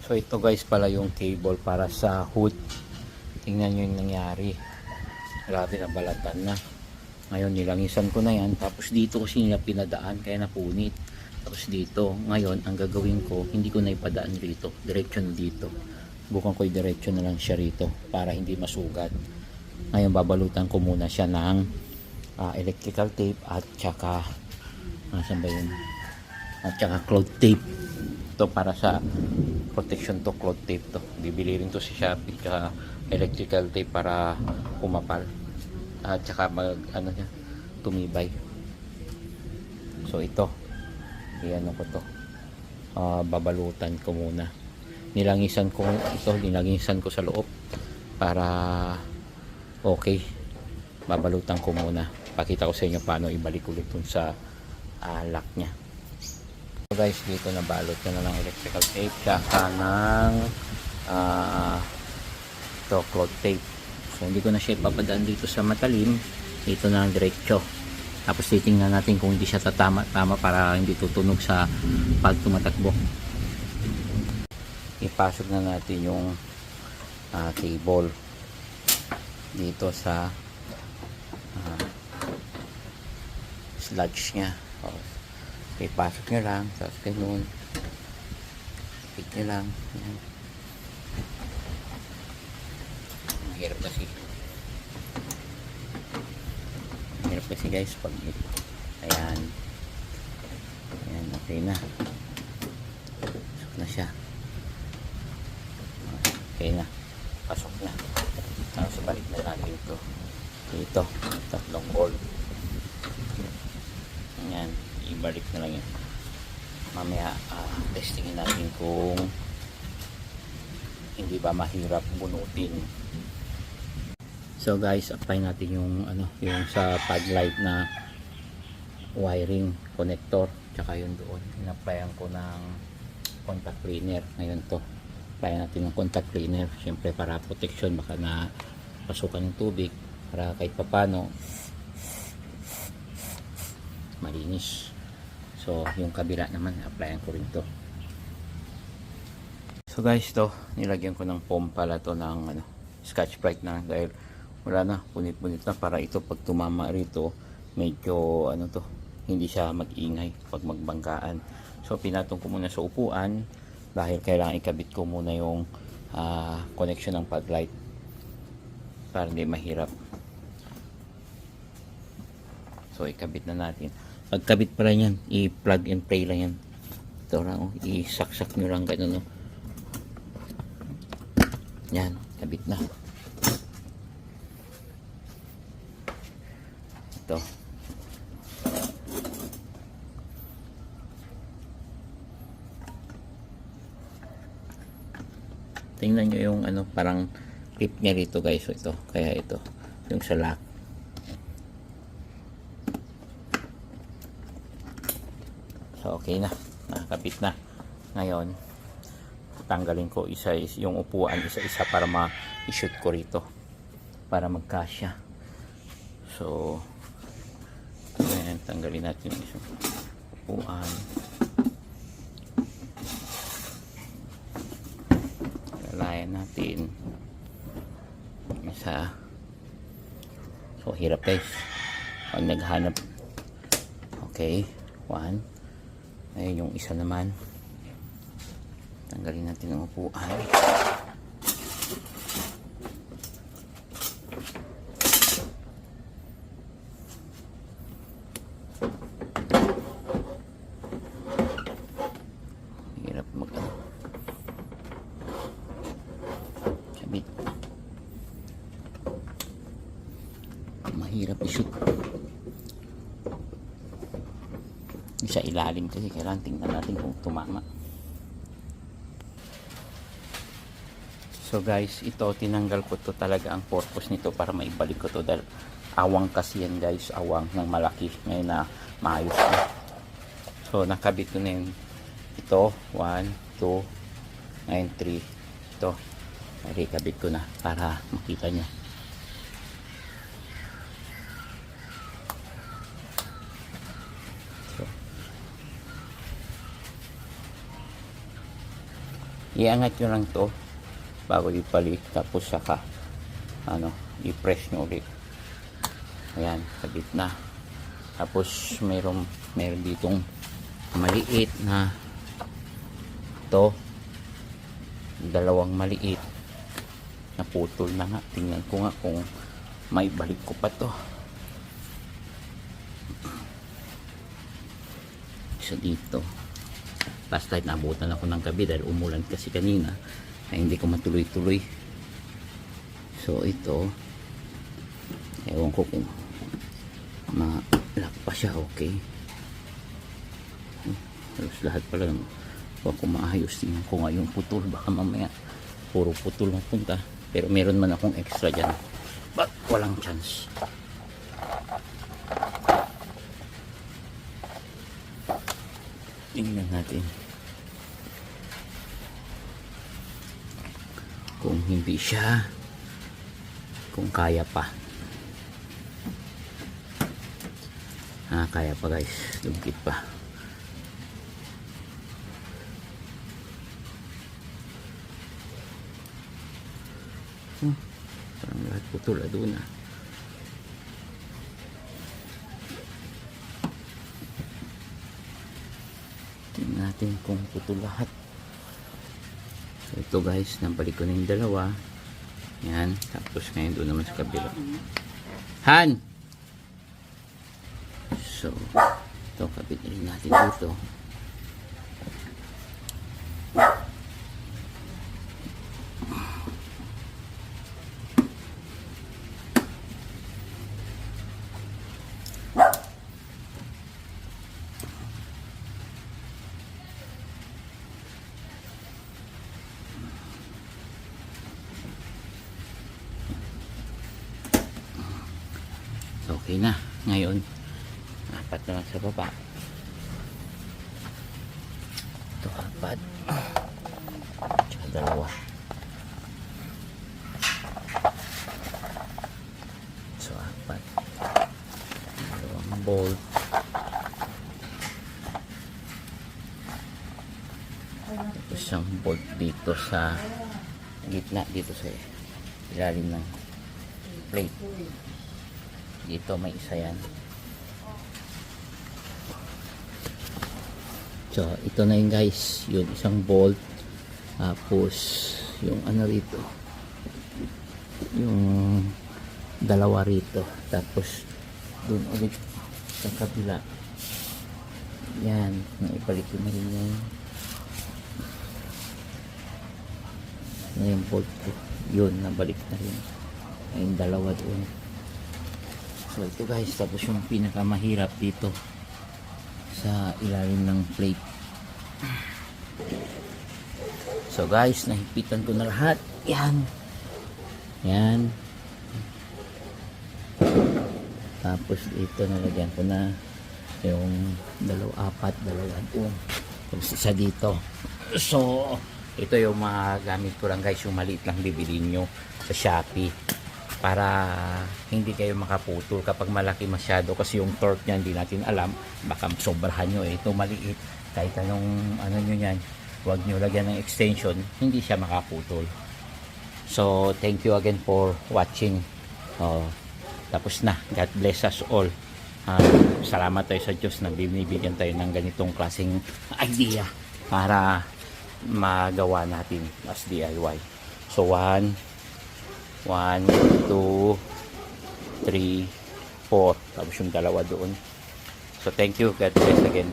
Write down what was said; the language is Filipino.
So ito guys pala yung cable para sa hood. Tingnan nyo yung nangyari. Grabe na balatan na. Ngayon nilangisan ko na yan. Tapos dito kasi nila pinadaan kaya napunit. Tapos dito ngayon ang gagawin ko, hindi ko na ipadaan dito. Diretso na dito. Bukan ko diretso na lang siya rito para hindi masugat. Ngayon babalutan ko muna siya ng electrical tape at saka saan ba yun? At saka cloth tape. Ito para sa protection to, cloth tape to. Bibili rin to si Shopee, tsaka electrical tape para kumapal. At saka tumibay. So ito. Iyan ko to. Babalutan ko muna. Nilangisan ko sa loob para okay. Babalutan ko muna. Pakita ko sa inyo paano ibalik ulit dun sa lock nya. So guys, dito na balot ko na ng electrical tape tsaka ng cloth tape. So hindi ko na siya ipapadaan dito sa matalim. Dito na ang diretso. Tapos titingnan natin kung hindi siya tama para hindi tutunog sa pag tumatakbo. Ipasok na natin yung cable dito sa sludge nya. Ipasok nyo lang, tapos ganun pick nyo lang. Ayan. Mahirap kasi guys pag ayan, okay na, pasok na siya, okay na, pasok na. Tapos balik na natin ito dito, tatlong bolt. Ayan, ibalik na lang yun. Mamaya testingin natin kung hindi ba mahirap bunutin. So guys, apply natin yung yung sa pad light na wiring connector, tsaka yun doon in-applyan ko ng contact cleaner. Ngayon to, apply natin ng contact cleaner, syempre para protection, baka na pasukan ng tubig, para kahit papano malinis. So yung kabila naman applyan ko rin to. So guys, to nilagyan ko ng foam pala to ng Scotch-Brite na, dahil wala na, punit-punit na, para ito pag tumama rito medyo to, hindi siya mag-ingay pag magbanggaan. So pinatong ko muna sa upuan dahil kailangan ikabit ko muna yung connection ng pad light para hindi mahirap. So ikabit na natin. Pagkabit pala yan, i-plug and play lang yan. Ito lang, isaksak nyo lang ganun. Yan, kabit na. Ito. Tingnan nyo yung parang clip niya rito guys. So, ito, kaya ito yung sa lock. So okay na, nakakabit na. Ngayon tanggalin ko yung upuan isa-isa para ma-shoot ko rito para magkasya. So ayan, tanggalin natin yung upuan. Lalayan natin isa. So hirap guys pag naghanap. Okay, one. Ayun yung isa naman. Tanggalin natin ang upuan. Hirap kabit. Mahirap i-shoot. Sa ilalim kasi kailangan tingnan natin kung tumama. So guys, ito tinanggal ko to, talaga ang purpose nito para maibalik ko to dahil awang kasi yan guys, awang ng malaki. Ngayon na maayos na. So nakabit ko na yun. Ito 1, 2, ngayon 3. Ito nakikabit ko na para makita nyo. iangat nyo lang to bago ipalik, tapos saka i-press nyo ulit. Ayan, sa gitna. Tapos meron ditong maliit na to, dalawang maliit na putol na nga. Tingnan ko nga kung may balik ko pa to. Isa dito. Last night naabutan ako ng gabi dahil umulan kasi kanina, ay hindi ko matuloy-tuloy. So ito, ewan ko kung malak pa siya. Okay, halos lahat pala huwag ko maayos. Tingnan ko nga yung putol, baka mamaya puro putol mapunta, pero meron man akong extra dyan, but walang chance. Tingnan natin kung hindi siya, kung kaya pa. Kaya pa guys, lumikit pa. Parang lahat putol doon na. Tingnan natin kung putol lahat. So ito guys, nabalik ko na yung dalawa. Yan, tapos ngayon doon naman sa kabila. Han! So ito, kapit rin natin dito. Okay na. Ngayon, apat na lang sa baba. Ito, apat. Tsaka dalawa. So, apat. Dalawang bolt. Tapos isang bolt dito sa gitna, dito sa ilalim ng plate. Dito may isa yan. So ito na yun guys, yung isang bolt, tapos yung rito, yung dalawa rito, tapos dun ulit sa kabila. Yan, naibalik ko na rin yung bolt ko. Yun, nabalik na rin. Yung dalawa doon. So ito guys, tapos yung pinakamahirap dito sa ilalim ng plate. So guys, nahipitan ko na lahat. Yan. Yan. Tapos dito nalagyan ko na yung apat, dalawa doon. Tapos isa dito. So ito yung mga gamit ko lang guys, yung maliit lang bibilin nyo sa Shopee, para hindi kayo makaputol kapag malaki masyado, kasi yung torque niyan hindi natin alam, baka sobrahan nyo. Ito maliit, kahit anong nyo yan, huwag nyo lagyan ng extension, hindi siya makaputol. So thank you again for watching. Tapos na, God bless us all. Salamat tayo sa Diyos na binibigyan tayo ng ganitong klaseng idea para magawa natin as DIY. So 1, 2, 3, 4, tapos yung dalawa doon. So thank you, God bless again.